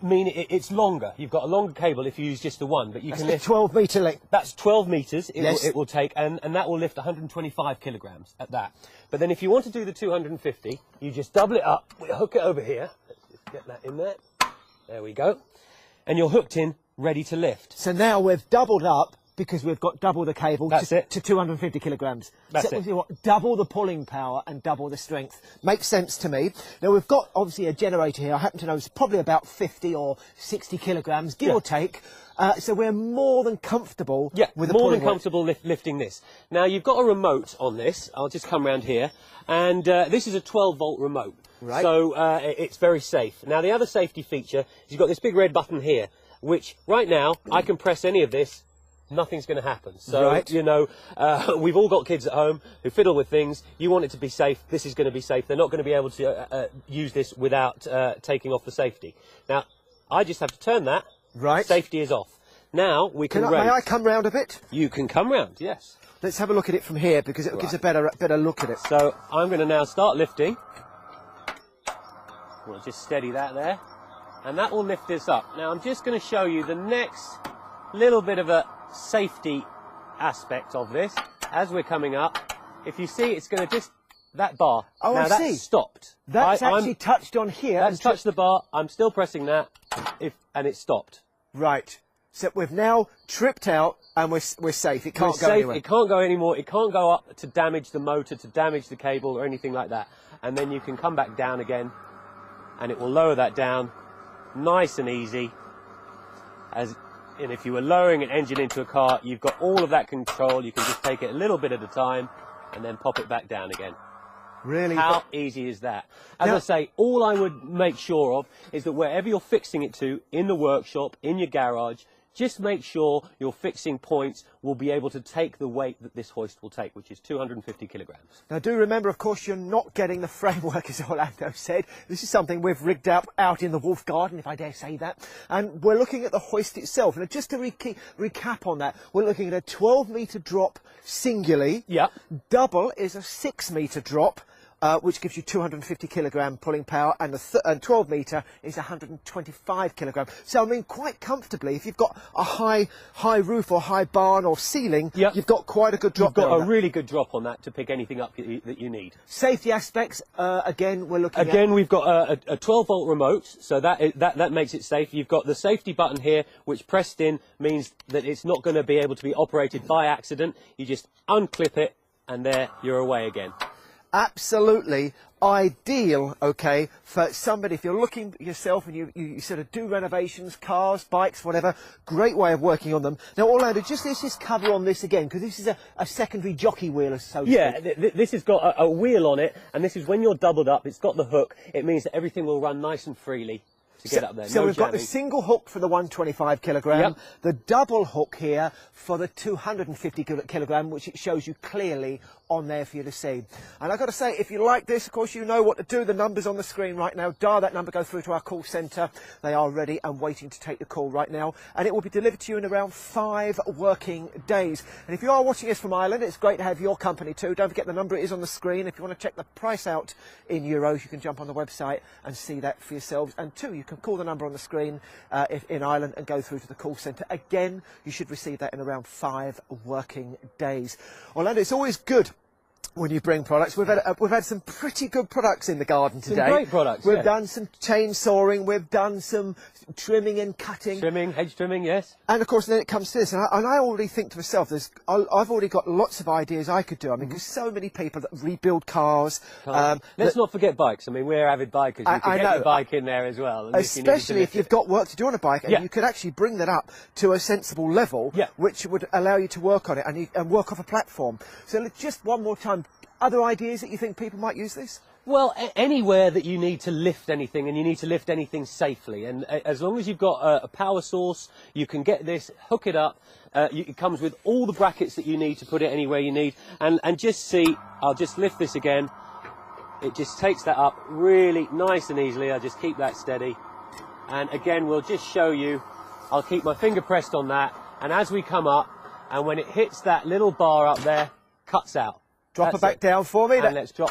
mean it's longer. You've got a longer cable if you use just the one, but you can lift 12 metre length. That's 12 metres Yes. it will take, and that will lift 125 kilograms at that. But then if you want to do the 250, you just double it up, we hook it over here. Let's just get that in there. There we go. And you're hooked in, ready to lift. So now we've doubled up because we've got double the cable to 250 kilograms. That's so it. What, double the pulling power and double the strength. Makes sense to me. Now we've got obviously a generator here. I happen to know it's probably about 50 or 60 kilograms, give or take. So we're more than comfortable with the more than pulling comfortable lifting this. Now you've got a remote on this. I'll just come round here. And this is a 12-volt remote. Right. So it's very safe. Now the other safety feature is you've got this big red button here, which right now I can press any of this. Nothing's going to happen. So, you know, we've all got kids at home who fiddle with things. You want it to be safe. This is going to be safe. They're not going to be able to use this without taking off the safety. Now, I just have to turn that. Right. Safety is off. Now we can raise. May I come round a bit? You can come round, yes. Let's have a look at it from here because it gives a better look at it. So I'm going to now start lifting. We'll just steady that there. And that will lift this up. Now I'm just going to show you the next little bit of a safety aspect of this as we're coming up. If you see, it's going to just that bar. Oh, now I that's see. Stopped. That's actually touched on here. That's touched the bar. I'm still pressing that, and it's stopped. Right. So we've now tripped out and we're safe. It can't go anywhere. It can't go anymore. It can't go up to damage the motor, to damage the cable or anything like that. And then you can come back down again, and it will lower that down, nice and easy. And if you were lowering an engine into a car, you've got all of that control. You can just take it a little bit at a time and then pop it back down again. Really? How easy is that? As I say, all I would make sure of is that wherever you're fixing it to, in the workshop, in your garage, just make sure your fixing points will be able to take the weight that this hoist will take, which is 250 kilograms. Now do remember, of course, you're not getting the framework, as Orlando said. This is something we've rigged up out in the Wolf Garden, if I dare say that. And we're looking at the hoist itself. Now just to recap on that, we're looking at a 12-metre drop singularly. Yeah. Double is a 6-metre drop. Which gives you 250 kilogram pulling power, and the 12 metre is 125 kilogram. So I mean, quite comfortably, if you've got a high roof or high barn or ceiling, you've got quite a good drop. You've got a really good drop on that to pick anything up that you need. Safety aspects, again, we're looking at... we've got a 12-volt remote, so that makes it safe. You've got the safety button here, which pressed in means that it's not going to be able to be operated by accident. You just unclip it, and there you're away again. Absolutely ideal, okay, for somebody, if you're looking yourself and you sort of do renovations, cars, bikes, whatever, great way of working on them. Now, Orlando, let's just cover on this again, because this is a secondary jockey wheel, so to speak. Yeah, this has got a wheel on it, and this is when you're doubled up, it's got the hook. It means that everything will run nice and freely to get up there. So we've got the single hook for the 125 kilogram, the double hook here for the 250 kilogram, which it shows you clearly on there for you to see. And I've got to say, if you like this, of course, you know what to do. The number's on the screen right now. Dial that number, go through to our call centre. They are ready and waiting to take the call right now. And it will be delivered to you in around 5 working days. And if you are watching us from Ireland, it's great to have your company too. Don't forget the number is on the screen. If you want to check the price out in euros, you can jump on the website and see that for yourselves. And two, you can call the number on the screen if in Ireland and go through to the call centre. Again, you should receive that in around 5 working days. Orlando, it's always good when you bring products. We've had some pretty good products in the garden today. Some great products. We've done some chainsawing, we've done some trimming and cutting. Hedge trimming, yes. And of course, then it comes to this, and I already think to myself, I've already got lots of ideas I could do. I mean, because so many people that rebuild cars. Let's not forget bikes. I mean, we're avid bikers. You can get your bike in there as well. Especially if you've got work to do on a bike, and you could actually bring that up to a sensible level, which would allow you to work on it and work off a platform. So just one more time, other ideas that you think people might use this? Well, anywhere that you need to lift anything, and you need to lift anything safely, and as long as you've got a power source, you can get this, hook it up. It comes with all the brackets that you need to put it anywhere you need. And just see, I'll just lift this again. It just takes that up really nice and easily. I'll just keep that steady. And again, we'll just show you, I'll keep my finger pressed on that, and as we come up, and when it hits that little bar up there, cuts out. Drop it back down for me. And let's drop